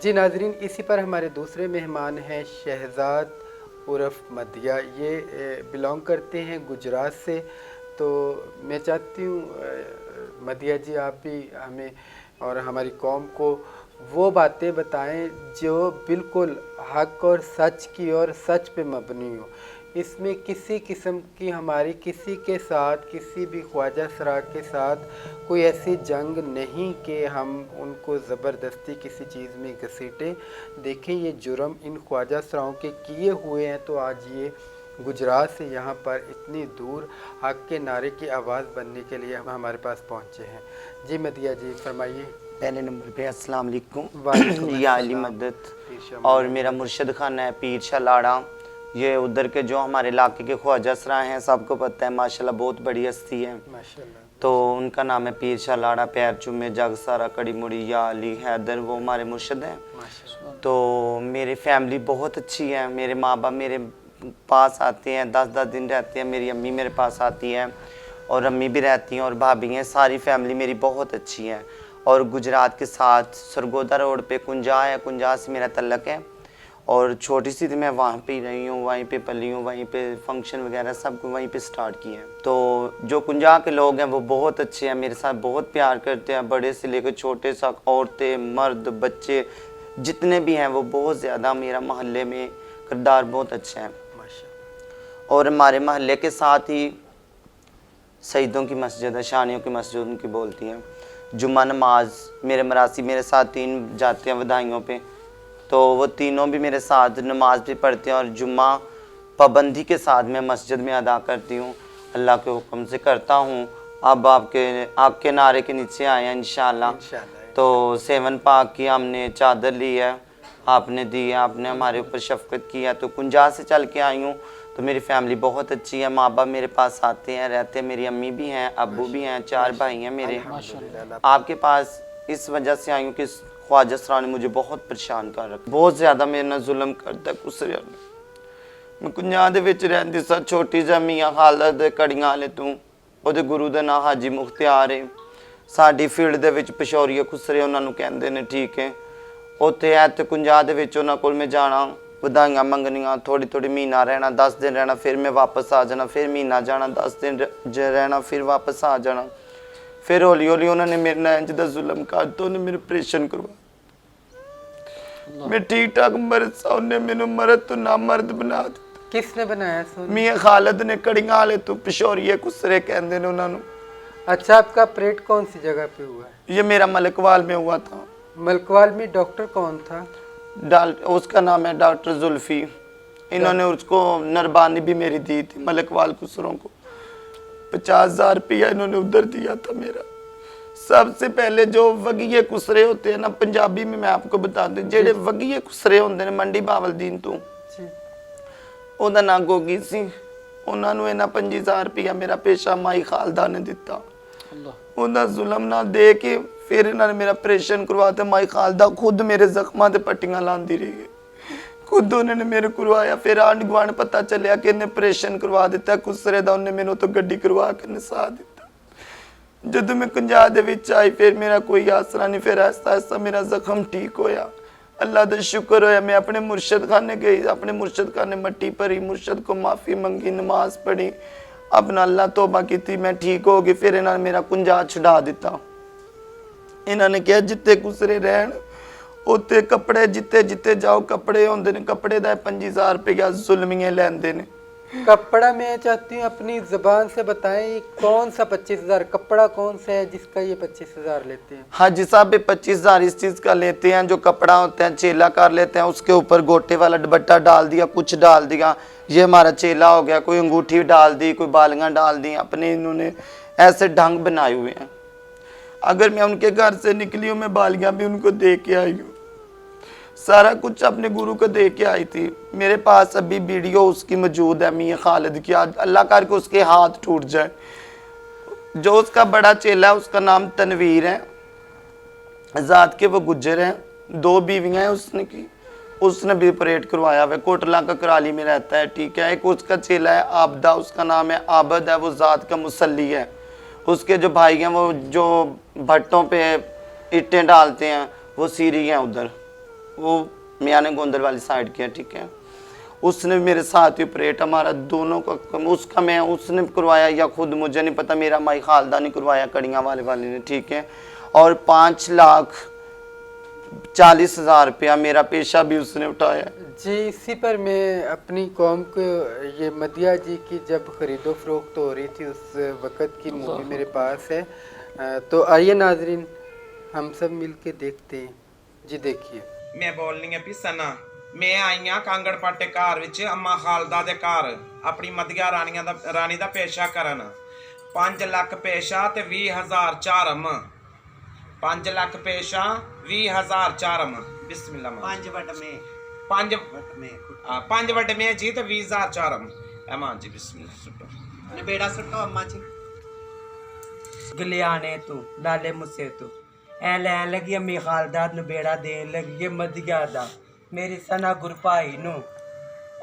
جی ناظرین، اسی پر ہمارے دوسرے مہمان ہیں شہزاد عرف مدیہ. یہ بلانگ کرتے ہیں گجرات سے. تو میں چاہتی ہوں مدیہ جی آپ بھی ہمیں اور ہماری قوم کو وہ باتیں بتائیں جو بالکل حق اور سچ کی اور سچ پہ مبنی ہو. اس میں کسی قسم کی ہماری کسی کے ساتھ، کسی بھی خواجہ سرا کے ساتھ کوئی ایسی جنگ نہیں کہ ہم ان کو زبردستی کسی چیز میں گھسیٹیں. دیکھیں یہ جرم ان خواجہ سراؤں کے کیے ہوئے ہیں، تو آج یہ گجرات سے یہاں پر اتنی دور حق کے نعرے کی آواز بننے کے لیے ہم ہمارے پاس پہنچے ہیں. جی مدیہ جی فرمائیے. پہلے نمبر پہ السلام وعلیکم علیکم یا علی السلام. مدد. اور میرا مرشد خانہ ہے پیر شاہ لاڑا. یہ ادھر کے جو ہمارے علاقے کے خواجہ سرا ہیں سب کو پتہ ہے، ماشاءاللہ بہت بڑی ہستی ہے. تو ان کا نام ہے پیر شاہ لاڑا. پیر چومے جگ سارا کڑی مڑی یا علی حیدر، وہ ہمارے مرشد ہیں. تو میری فیملی بہت اچھی ہے. میرے ماں باپ میرے پاس آتے ہیں، 10 دن رہتے ہیں. میری امی میرے پاس آتی ہیں اور امی بھی رہتی ہیں اور بھابھی ہیں. ساری فیملی میری بہت اچھی ہے. اور گجرات کے ساتھ سرگودا روڈ پہ کنجا ہے، کنجا سے میرا تعلق ہے. اور چھوٹی سی تھی میں وہاں پہ ہی رہی ہوں، وہیں پہ پلی ہوں، وہیں پہ فنکشن وغیرہ سب کو وہیں پہ سٹارٹ کیے ہیں. تو جو کنجا کے لوگ ہیں وہ بہت اچھے ہیں، میرے ساتھ بہت پیار کرتے ہیں. بڑے سے لے کے چھوٹے تک، عورتیں مرد بچے جتنے بھی ہیں وہ بہت زیادہ میرا محلے میں کردار بہت اچھا ہے. اور ہمارے محلے کے ساتھ ہی سعیدوں کی مسجد ہے، شانیوں کی مسجد ان کی بولتی ہیں. جمعہ نماز میرے مراسی میرے ساتھ 3 جاتے ہیں ودائیوں پہ، تو وہ تینوں بھی میرے ساتھ نماز بھی پڑھتے ہیں. اور جمعہ پابندی کے ساتھ میں مسجد میں ادا کرتی ہوں، اللہ کے حکم سے کرتا ہوں. اب آپ کے نعرے کے نیچے آئے ہیں انشاءاللہ. تو 7 پاک کی ہم نے چادر لی ہے، آپ نے دی ہے، آپ نے ہمارے اوپر شفقت کی ہے. تو کنجا سے چل کے آئی ہوں. تو میری فیملی بہت اچھی ہے، ماں باپ میرے پاس آتے ہیں رہتے ہیں. میری امی بھی ہیں، ابو بھی ہیں، 4 بھائی ہیں میرے. آپ کے پاس اس وجہ سے آئی ہوں کہ خواجہ سرا نے مجھے بہت پریشان کر رکھا، بہت زیادہ میرے نال ظلم کرتا ہے. کسریا میں کنجا دے وچ رہندی سا، چھوٹی جا میاں خالد دے کڑیاں والے تو ਉਹਦੇ ਗੁਰੂ ਦਾ ਨਾਂ ਹਾਜੀ ਮੁਖਤਿਆਰ ਹੈ. ਸਾਡੀ ਫੀਲਡ ਦੇ ਵਿੱਚ ਪਸ਼ੌਰੀਏ ਖੁਸਰੇ ਉਹਨਾਂ ਨੂੰ ਕਹਿੰਦੇ ਨੇ, ਠੀਕ ਹੈ. ਉੱਥੇ ਐਤ ਕੁੰਜਾ ਦੇ ਵਿੱਚ ਉਹਨਾਂ ਕੋਲ ਮੈਂ ਜਾਣਾ, ਵਧਾਈਆਂ ਮੰਗਣੀਆਂ, ਥੋੜੀ ਮਹੀਨਾ ਰਹਿਣਾ, 10 ਦਿਨ ਰਹਿਣਾ, ਫਿਰ ਮੈਂ ਵਾਪਸ ਆ ਜਾਣਾ, ਫਿਰ ਮਹੀਨਾ ਜਾਣਾ, 10 ਦਿਨ ਰਹਿਣਾ, ਫਿਰ ਵਾਪਸ ਆ ਜਾਣਾ. ਫਿਰ ਹੌਲੀ ਹੌਲੀ ਉਹਨਾਂ ਨੇ ਮੇਰੇ ਨਾਲ ਇੰਝ ਦਾ ਜ਼ੁਲਮ ਕਰਤਾ, ਉਹਨੇ ਮੇਰੇ ਆਪਰੇਸ਼ਨ ਕਰਵਾ. ਮੈਂ ਠੀਕ ਠਾਕ ਮਰਦ ਸਾ, ਉਹਨੇ ਮੈਨੂੰ ਮਰਦ ਤੋਂ ਨਾ ਮਰਦ ਬਣਾ ਦਿੱਤਾ. کس نے بنایا سو؟ میاں خالد نے کڑیاں والے تو پشوریے کسرے کہندے نے انہاں نو. اچھا آپ کا آپریٹ کون سی جگہ پہ ہوا ہے؟ یہ میرا ملکوال میں ہوا تھا. ملکوال میں ڈاکٹر کون تھا؟ اس کا نام ہے ڈاکٹر زلفی. انہوں نے اس کو نربانی بھی میری دی تھی ملکوال کسروں کو. 50,000 روپیہ انہوں نے ادھر دیا تھا میرا. سب سے پہلے جو وگیے کسرے ہوتے ہیں نا پنجابی میں آپ کو بتا دوں، جڑے وگیے کسرے ہوندے نے منڈی باولدین تو ਉਹਦਾ ਨਾਂ ਗੋਗੀ ਸੀ. ਉਹਨਾਂ ਨੂੰ ਇਹਨਾਂ 25,000 ਰੁਪਇਆ ਮੇਰਾ ਪੇਸ਼ਾ ਮਾਈ ਖਾਲਦਾ ਨੇ ਦਿੱਤਾ. ਉਹਦਾ ਜ਼ੁਲਮ ਨਾ ਦੇ ਕੇ ਫਿਰ ਇਹਨਾਂ ਨੇ ਮੇਰਾ ਆਪਰੇਸ਼ਨ ਕਰਵਾਤਾ. ਮਾਈ ਖਾਲਦਾ ਖੁਦ ਮੇਰੇ ਜ਼ਖਮਾਂ ਤੇ ਪੱਟੀਆਂ ਲਾਉਂਦੀ ਰਹੀ, ਖੁਦ ਉਹਨਾਂ ਨੇ ਮੇਰੇ ਕਰਵਾਇਆ. ਫਿਰ ਆਂਢ ਗੁਆਂਢ ਪਤਾ ਚੱਲਿਆ ਕਿ ਇਹਨੇ ਆਪਰੇਸ਼ਨ ਕਰਵਾ ਦਿੱਤਾ ਕੁਸਰੇ ਦਾ. ਉਹਨੇ ਮੈਨੂੰ ਤੋਂ ਗੱਡੀ ਕਰਵਾ ਕੇ ਨਸਾ ਦਿੱਤਾ. ਜਦੋਂ ਮੈਂ ਕੰਜਾ ਦੇ ਵਿੱਚ ਆਈ ਫਿਰ ਮੇਰਾ ਕੋਈ ਆਸਰਾ ਨਹੀਂ. ਫਿਰ ਐਸਾ ਐਸਾ ਮੇਰਾ ਜ਼ਖਮ ਠੀਕ ਹੋਇਆ. اللہ دا شکر ہویا. میں اپنے مرشد خانے گئی، اپنے مرشد خانے مٹی پری، مرشد کو معافی منگی، نماز پڑھی، اپنا اللہ توبہ کی تھی، میں ٹھیک ہو گئی. پھر انہوں نے میرا کنجا چھڑا دیتا. انہوں نے کہا جتے کسرے رہن اوتے کپڑے جتے جاؤ کپڑے ہوندے نے. کپڑے دا 25,000 روپیہ ظلمیے لیندے نے. کپڑا میں چاہتی ہوں اپنی زبان سے بتائیں یہ کون سا 25,000 کپڑا کون سا ہے جس کا یہ 25,000 لیتے ہیں؟ حاجی صاحب 25,000 اس چیز کا لیتے ہیں جو کپڑا ہوتا ہے چیلا کر لیتے ہیں، اس کے اوپر گوٹے والا دوپٹہ ڈال دیا، کچھ ڈال دیا، یہ ہمارا چیلا ہو گیا. کوئی انگوٹھی ڈال دی، کوئی بالیاں ڈال دی. اپنے انہوں نے ایسے ڈھنگ بنائے ہوئے ہیں. اگر میں ان کے گھر سے نکلی ہوں میں بالیاں بھی ان کو دے کے آئی ہوں، سارا کچھ اپنے گرو کو دے کے آئی تھی. میرے پاس ابھی ویڈیو اس کی موجود ہے میاں خالد کی. اللہ کر کے اس کے ہاتھ ٹوٹ جائے. جو اس کا بڑا چیلا ہے اس کا نام تنویر ہے، ذات کے وہ گجر ہیں. 2 بیویاں ہیں اس نے کی. اس نے بھی آپریٹ کروایا ہوا ہے، کوٹلا کا کرالی میں رہتا ہے، ٹھیک ہے. ایک اس کا چیلا ہے عابدہ، اس کا نام ہے عابد ہے، وہ ذات کا مسلی ہے. اس کے جو بھائی ہیں وہ جو بھٹوں پہ اٹیں ڈالتے ہیں وہ سیری ہیں ادھر. वो मियाँ ने गोंदल वाली साइड किया, ठीक है। उसने मेरे साथ ही ऑपरेट, हमारा दोनों का, उसका मैं, उसने करवाया या खुद मुझे नहीं पता, मेरा माई खालदा ने करवाया कड़ियाँ वाले ने, ठीक है। और 5,40,000 रुपया मेरा पेशा भी उसने उठाया। जी, इसी पर मैं अपनी कौम को, ये मदिया जी की जब खरीदो फरोख्त हो रही थी उस वक़्त की मूवी मेरे पास है, तो आइए नाजरीन हम सब मिल के देखते हैं। जी देखिए। मैं बोलनी है भी सना, मैं आई हाँ कांगड़ पाटे घर विच अम्मा खालदा दे घर अपनी मदिया रानी दा पेशा करन। 5 लाख पेशा ते 20,000 चारम। 5 लाख पेशा 20,000 चारम। बिस्मिल्लाह। 5 वट में जी ते 20,000 चारम। अम्मा जी बिस्मिल्लाह सुटो। निबेड़ा सुटो अम्मा जी। गलियाने तू लाले मुझसे तू ऐ लैन लगी अम्मी खालदा नबेड़ा देन लगी मदिया दा मेरी सना गुरभाई नू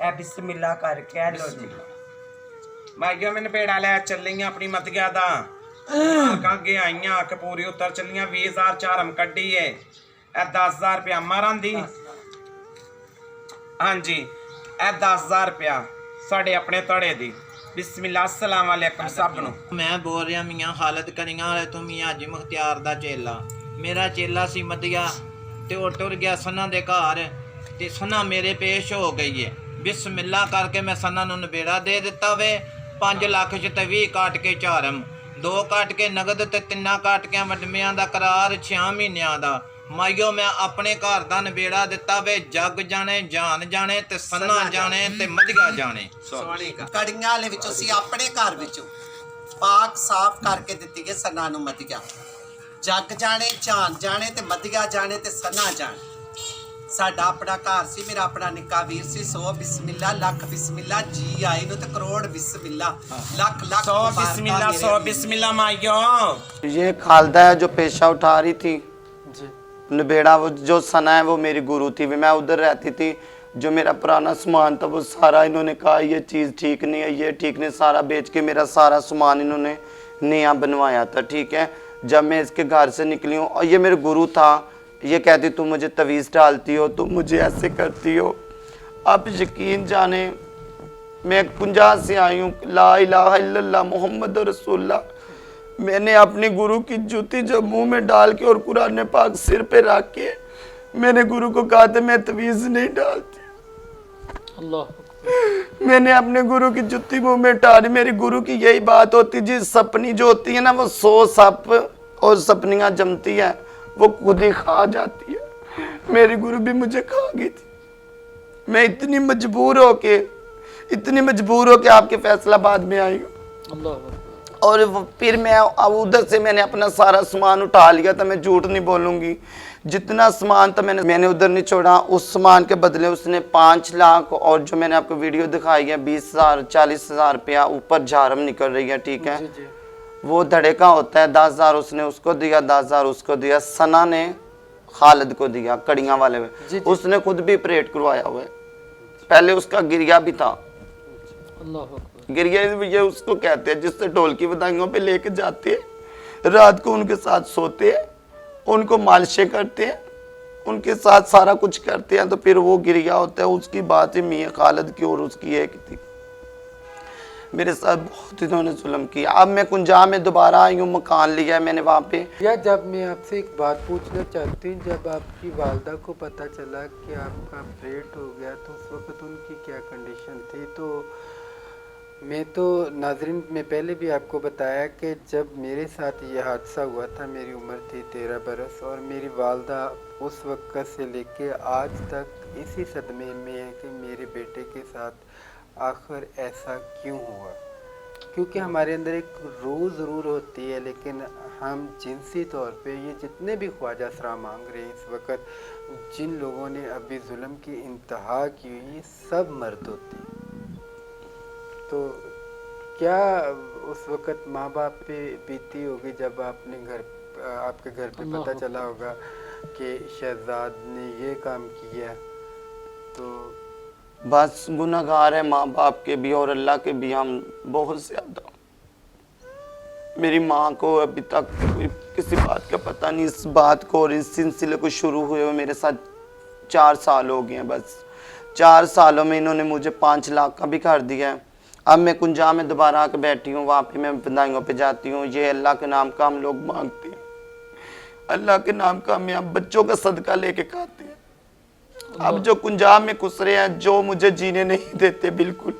ऐ बिस्मिल्लाह करके ऐ लो जी। माइयो मैंने बेड़ा लै चलियां अपनी मदिया दा अगे आईयां कि पूरी उतर चलियां 20,000 चारम कड्डी है। ए 10,000 रुपया अम्मा रांदी। हाँ जी, ए 10,000 रुपया साढ़े अपने धड़े दी। बिस्मिल्लाह अस्सलाम वालेकुम सब नू। मैं बोल रहा मियाँ खालद करियां वाले तो मियाँ जी मुख्तियार दा चेला। मेरा चेला सी मदिया ते ओ टुर गया सना दे घर ते सना मेरे पेश हो गई है। बिस्मिल्लाह करके मैं सना नू नबेड़ा दे दिता वे। 5 लाख च ते 20 काट के चारम, 2 काट के नगद ते 3 काट के वडमियां दा करार 6 महीनियां दा। माइयो मैं अपने घर दा नबेड़ा दिता वे। जग जाने जान जाने ते सन्ना जाने ते मदिया जाने। कड़ियां वाले विचों सी अपने घर विचों पाक साफ करके दित्ती है सन्ना नू मदिया। जग जाने जान जाने ते मदिया जाने ते सन्ना जाने। साडा अपना घर सी, मेरा अपना निक्का वीर सी। 100 बिस्मिल्लाह, लाख बिस्मिल्लाह, जी आई नु ते करोड़ बिस्मिल्लाह, लाख लाख 100 बिस्मिल्लाह, 100 बिस्मिल्लाह माइयो। ये खालदा है जो पेशा उठा रही थी जी। नबेड़ा, वो जो सना है वो मेरी गुरु थी, मैं उधर रहती थी। जो मेरा पुराना सामान था वो सारा इन्होंने कहा ये चीज़ ठीक नहीं है, ये ठीक नहीं, सारा बेच के मेरा सारा सामान इन्होंने नया बनवाया था, ठीक है। जब मैं इसके घर से निकली हूँ और ये मेरे गुरु था, ये कहती तुम मुझे तवीज़ डालती हो, तुम मुझे ऐसे करती हो। आप यकीन जाने मैं 50 से आई हूँ, ला इलाहा इल्लल्लाह मुहम्मद रसूलुल्लाह। मैंने अपने गुरु की जूती जब मुंह में डाल के और कुरान पाक सिर पे रख के मैंने गुरु को कहा था मैं तवीज़ नहीं डालती। अल्लाह। मैंने अपने गुरु की जूती मुंह में डाली। मेरी गुरु की यही बात होती जी, सपनी जो होती है ना वो 100 सप और सपनियाँ जमती हैं, वो खुद ही खा जाती है। मेरी गुरु भी मुझे खा गई थी। मैं इतनी मजबूर होके आपके फैसलाबाद में आई हूँ। और फिर मैं उधर से मैंने अपना सारा सामान उठा लिया था, मैं झूठ नहीं बोलूँगी। जितना सामान था मैंने उधर नहीं छोड़ा। उस सामान के बदले उसने 5 लाख और जो मैंने आपको वीडियो दिखाई है 20,000 40,000 रुपया ऊपर झारम निकल रही है, ठीक है। वो धड़े का होता है, 10,000 उसने उसको दिया, 10,000 उसको दिया। सना ने खालिद को दिया कड़ियाँ वाले में। उसने खुद भी ऑपरेट करवाया हुआ है, पहले उसका गिरिया भी था। गिरिया ये उसको कहते हैं जिससे ढोलकी बधाइयों पे लेके जाते हैं, रात को उनके साथ सोते हैं, उनको मालिशें करते हैं, उनके साथ सारा कुछ करते हैं, तो फिर वो गिरिया होता है। उसकी बात है मियाँ खालिद की और उसकी एक थी। मेरे साथ बहुत इन्होंने जुल्म किया। अब मैं कुंजा में दोबारा आई हूँ, मकान लिया है मैंने वहाँ पे। या जब मैं आपसे एक बात पूछना चाहती हूँ, जब आपकी वालदा को पता चला कि आपका ऑपरेट हो गया तो उस वक्त उनकी क्या कंडीशन थी? तो मैं तो नाजरीन में पहले भी आपको बताया कि जब मेरे साथ ये हादसा हुआ था मेरी उम्र थी 13 बरस, और मेरी वालदा उस वक्त से लेके आज तक इसी सदमे में है कि मेरे बेटे के साथ आखिर ऐसा क्यों हुआ। क्योंकि हमारे अंदर एक रूह ज़रूर होती है, लेकिन हम जिनसी तौर पे ये जितने भी ख्वाजा सरा मांग रहे हैं इस वक्त, जिन लोगों ने अभी जुल्म की इंतहा की हुई, ये सब मर्द होते हैं। तो क्या उस वक़्त माँ बाप पे बीती होगी जब आपके घर पे पता चला होगा कि शहजाद ने ये काम किया? तो बस गुनहगार है माँ बाप के भी और अल्लाह के भी, हम बहुत ज़्यादा। मेरी माँ को अभी तक किसी बात का पता नहीं। इस बात को और इस सिलसिले को शुरू हुए हुए मेरे साथ 4 साल हो गए हैं बस। 4 सालों में इन्होंने मुझे 5 लाख का भी कर दिया है। अब मैं कुंजा में दोबारा आके बैठी हूँ, वहाँ पे मैं बधाइयों पे जाती हूँ। ये अल्लाह के नाम का हम लोग मांगते हैं, अल्लाह के नाम का हम यहाँ बच्चों का सदका लेके खाते हैं। अब जो कुंजा में घुस रहे हैं, जो मुझे जीने नहीं देते बिल्कुल,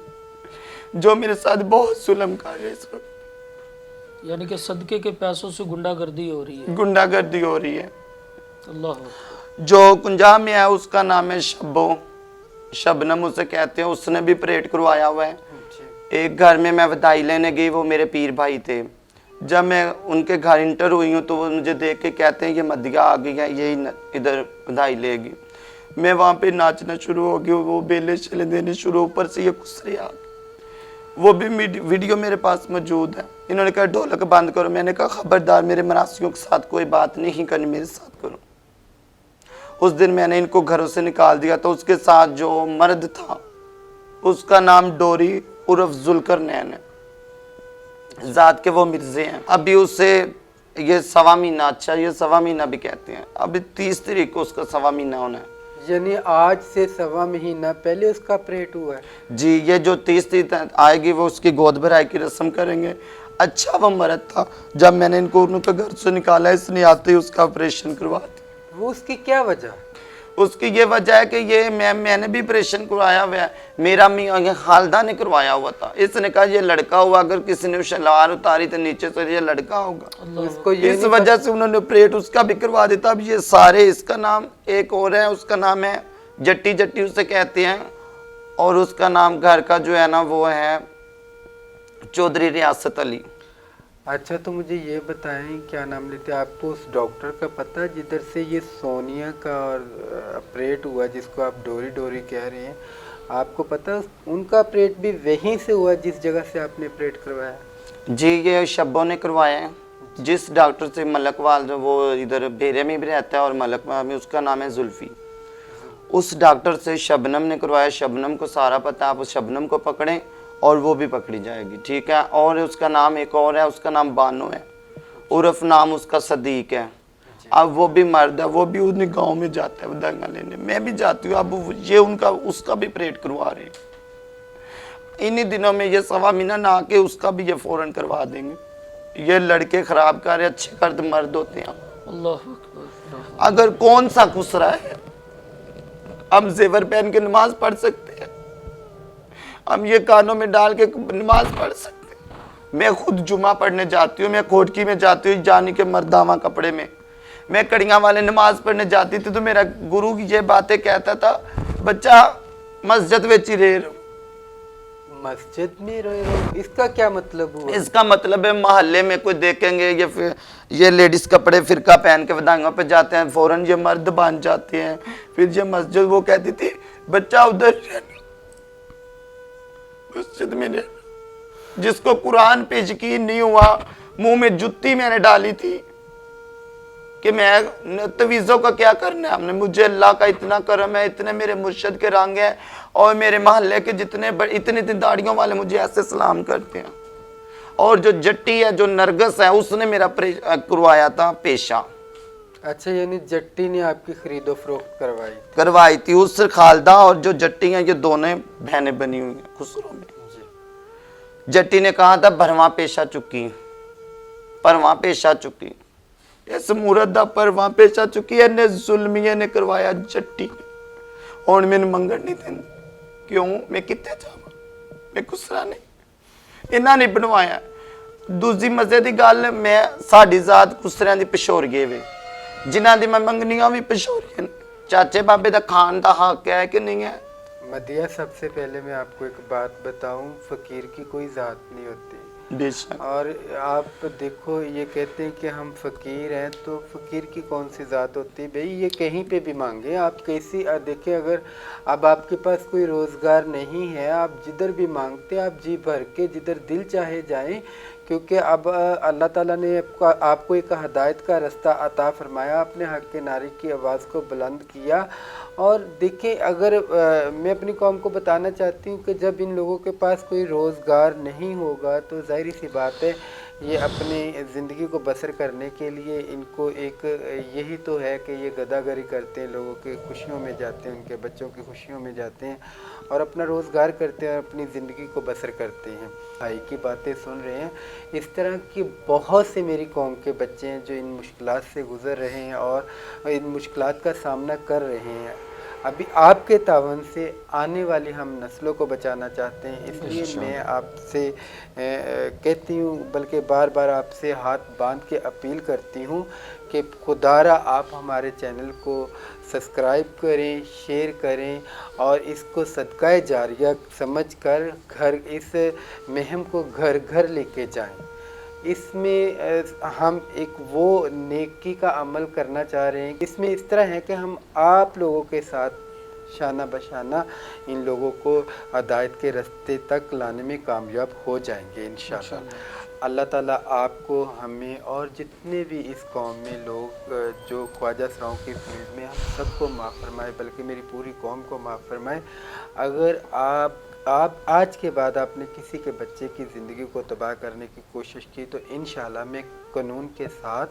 जो मेरे साथ बहुत जुल्म कर रहे हैं इस वक्त। यानी कि सदके के पैसों से गुंडागर्दी हो रही है। गुंडागर्दी हो रही है। अल्लाह। जो कुंजा में है उसका नाम है शबनम उसे कहते हैं, उसने भी परेड करवाया हुआ है। एक घर में मैं बधाई लेने गई, वो मेरे पीर भाई थे। जब मैं उनके घर इंटर हुई हूँ तो वो मुझे देख के कहते हैं ये मदिया आ गई है, यही इधर बधाई लेगी। मैं वहाँ पे नाचना शुरू हो गई, वो बेले चले देने शुरू, ऊपर से ये खुसरे आ गए। वो भी वीडियो मेरे पास मौजूद है। इन्होंने कहा ढोलक बंद करो, मैंने कहा खबरदार, मेरे मरासियों के साथ कोई बात नहीं करनी, मेरे साथ करो। उस दिन मैंने इनको घरों से निकाल दिया। तो उसके साथ जो मर्द था उसका नाम डोरी उर्फ जुल्करनैन है, जात के वो मिर्जे हैं। अभी उसे ये 1.25 महीना, अच्छा ये 1.25 महीना भी कहते हैं, अभी 30 तारीख को उसका 1.25 महीना होना है। यानी आज से 1.25 महीना पहले उसका परेड हुआ है। जी, ये जो 30 तारीख आएगी वो उसकी गोद भराई की रस्म करेंगे। अच्छा वो मर्द था, जब मैंने इनको उनके घर से निकाला, इसने आते ही उसका ऑपरेशन करवा दिया। वो उसकी क्या वजह? उसकी ये वजह है कि ये मैंने भी ऑपरेशन करवाया हुआ है, मेरा मियां खालदा ने करवाया हुआ था। इसने कहा ये लड़का हुआ, अगर किसी ने शलवार उतारी तो नीचे से ये लड़का होगा। उसको ये इस वजह से उन्होंने ऑपरेट उसका भी करवा देता। अब ये सारे, इसका नाम एक और है, उसका नाम है जट्टी, जट्टी उसे कहते हैं, और उसका नाम घर का जो है ना वो है चौधरी रियासत अली। अच्छा, तो मुझे ये बताएं, क्या नाम लेते हैं, आपको उस डॉक्टर का पता जिधर से ये सोनिया का और ऑपरेट हुआ, जिसको आप डोरी डोरी कह रहे हैं, आपको पता उनका ऑपरेट भी वहीं से हुआ जिस जगह से आपने ऑपरेट करवाया? जी, ये शब्बों ने करवाया है। जिस डॉक्टर से मलकवाल, जो वो इधर बेरे में भी रहता है और मलकवाल में, उसका नाम है जुल्फी, उस डॉक्टर से शबनम ने करवाया। शबनम को सारा पता है, आप उस शबनम को पकड़ें और वो भी पकड़ी जाएगी, ठीक है। और उसका नाम एक और है, उसका नाम बानो है, उर्फ नाम उसका सदीक है। अब वो भी मर्द है, वो भी उन्हीं गांव में जाता है बधाइयाँ लेने, मैं भी जाती हूँ। अब ये उनका उसका भी परेड करवा रहे हैं। इन्हीं दिनों में ये 1.25 महीना ना आके उसका भी ये फौरन करवा देंगे। ये लड़के खराब कर, अच्छे कर्द मर्द होते हैं। अल्लाह अकबर। अगर कौन सा खुसरा है, हम जेवर पहन के नमाज पढ़ सकते हैं, हम ये कानों में डाल के नमाज पढ़ सकते हैं। मैं खुद जुमा पढ़ने जाती हूँ, मैं कोटकी में जाती हूँ जानी के मर्दावा कपड़े में, मैं कड़ियाँ वाले नमाज पढ़ने जाती थी तो मेरा गुरु की ये बातें कहता था, बच्चा मस्जिद में ही रहे रहो। मस्जिद में रहे रहो, इसका क्या मतलब हुआ? इसका मतलब है मोहल्ले में कोई देखेंगे ये लेडीज कपड़े फिरका पहन के बधाइयों पे जाते हैं, फौरन ये मर्द बन जाते हैं। फिर ये मस्जिद, वो कहती थी बच्चा उधर रहना, मस्जिद में रहना। जिसको कुरान पे यकीन नहीं हुआ, मुंह में जुत्ती मैंने डाली थी कि मैं तवीज़ों का क्या करना है हमने, मुझे अल्लाह का इतना करम है, इतने मेरे मुर्शद के रंग हैं, और मेरे मोहल्ले के जितने इतनी दाढ़ियों वाले मुझे ऐसे सलाम करते हैं। और जो जट्टी है, जो नरगस है, उसने मेरा करवाया था पेशा। अच्छा, यानी जट्टी ने आपकी खरीदो फरोख्त करवाई थी। उस खालदा और जो जट्टी हैं, ये दोनों बहनें बनी हुई हैं खुसरों में। जट्टी ने कहा था भरवा पेशा चुकी, परवा पेशा चुकी, इस मूरत दा परवा पेशा चुकी है, ने जुल्मिया ने करवाया जट्टी। और मैंने मंगण नहीं दें, क्यों, मैं कितने जावा, मैं खुसरा नहीं, इन्हों ने बनवाया। दूसरी मजे की गल, मैं साड़ी जात खुसरिया की पिछोरीए वे, जिन्हों की मैं मंगनियां भी पिछोरीए। चाचे बाबे का खान का हक है कि नहीं है? मदिया, सबसे पहले मैं आपको एक बात बताऊं, फकीर की कोई ज़ात नहीं होती। बेशक। और आप देखो, ये कहते हैं कि हम फ़कीर हैं, तो फ़कीर की कौन सी ज़ात होती है भाई? ये कहीं पे भी मांगे आप, कैसी देखें, अगर अब आपके पास कोई रोज़गार नहीं है, आप जिधर भी मांगते आप जी भर के जिधर दिल चाहे जाएं, क्योंकि अब अल्लाह ताला ने आपको एक हदायत का रास्ता अता फरमाया, अपने हक़ के नारी की आवाज़ को बुलंद किया। और देखें, अगर मैं अपनी कौम को बताना चाहती हूँ कि जब इन लोगों के पास कोई रोज़गार नहीं होगा तो ज़ाहिर सी बात है ये अपनी ज़िंदगी को बसर करने के लिए इनको एक यही तो है कि ये गदागरी करते हैं, लोगों के खुशियों में जाते हैं, उनके बच्चों की खुशियों में जाते हैं और अपना रोज़गार करते हैं और अपनी ज़िंदगी को बसर करते हैं। भाई की बातें सुन रहे हैं, इस तरह की बहुत से मेरी कौम के बच्चे हैं जो इन मुश्किलात से गुज़र रहे हैं और इन मुश्किलात का सामना कर रहे हैं। अभी आपके तावन से आने वाली हम नस्लों को बचाना चाहते हैं, इसलिए मैं आपसे कहती हूँ, बल्कि बार बार आपसे हाथ बांध के अपील करती हूँ कि खुदारा आप हमारे चैनल को सब्सक्राइब करें, शेयर करें और इसको सदका जारिया समझकर घर इस मुहिम को घर घर लेके जाएं। इसमें हम एक वो नेकी का अमल करना चाह रहे हैं। इसमें इस तरह है कि हम आप लोगों के साथ शाना बशाना इन लोगों को हिदायत के रास्ते तक लाने में कामयाब हो जाएंगे इंशाअल्लाह। अल्लाह ताला आपको, हमें और जितने भी इस कौम में लोग जो ख्वाजा सराओं की फील्ड में, हम सबको माफ़ फरमाए, बल्कि मेरी पूरी कौम को माफ़ फरमाए। अगर आप आज के बाद आपने किसी के बच्चे की ज़िंदगी को तबाह करने की कोशिश की तो इंशाअल्लाह मैं कानून के साथ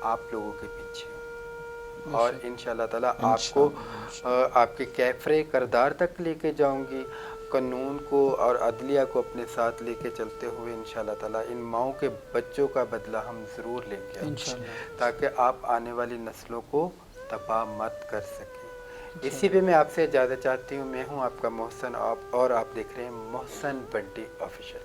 आप लोगों के पीछे हूँ और इंशाअल्लाह ताला आपको आपके कैफरे करदार तक लेके जाऊंगी। कानून को और अदलिया को अपने साथ लेके चलते हुए इंशाअल्लाह ताला इन माओं के बच्चों का बदला हम ज़रूर लेंगे ताकि आप आने वाली नस्लों को तबाह मत कर सकें। इसी पे मैं आपसे इजाज़त चाहती हूँ। मैं हूँ आपका मोहसन और आप देख रहे हैं मोहसन बंटी ऑफिशियल।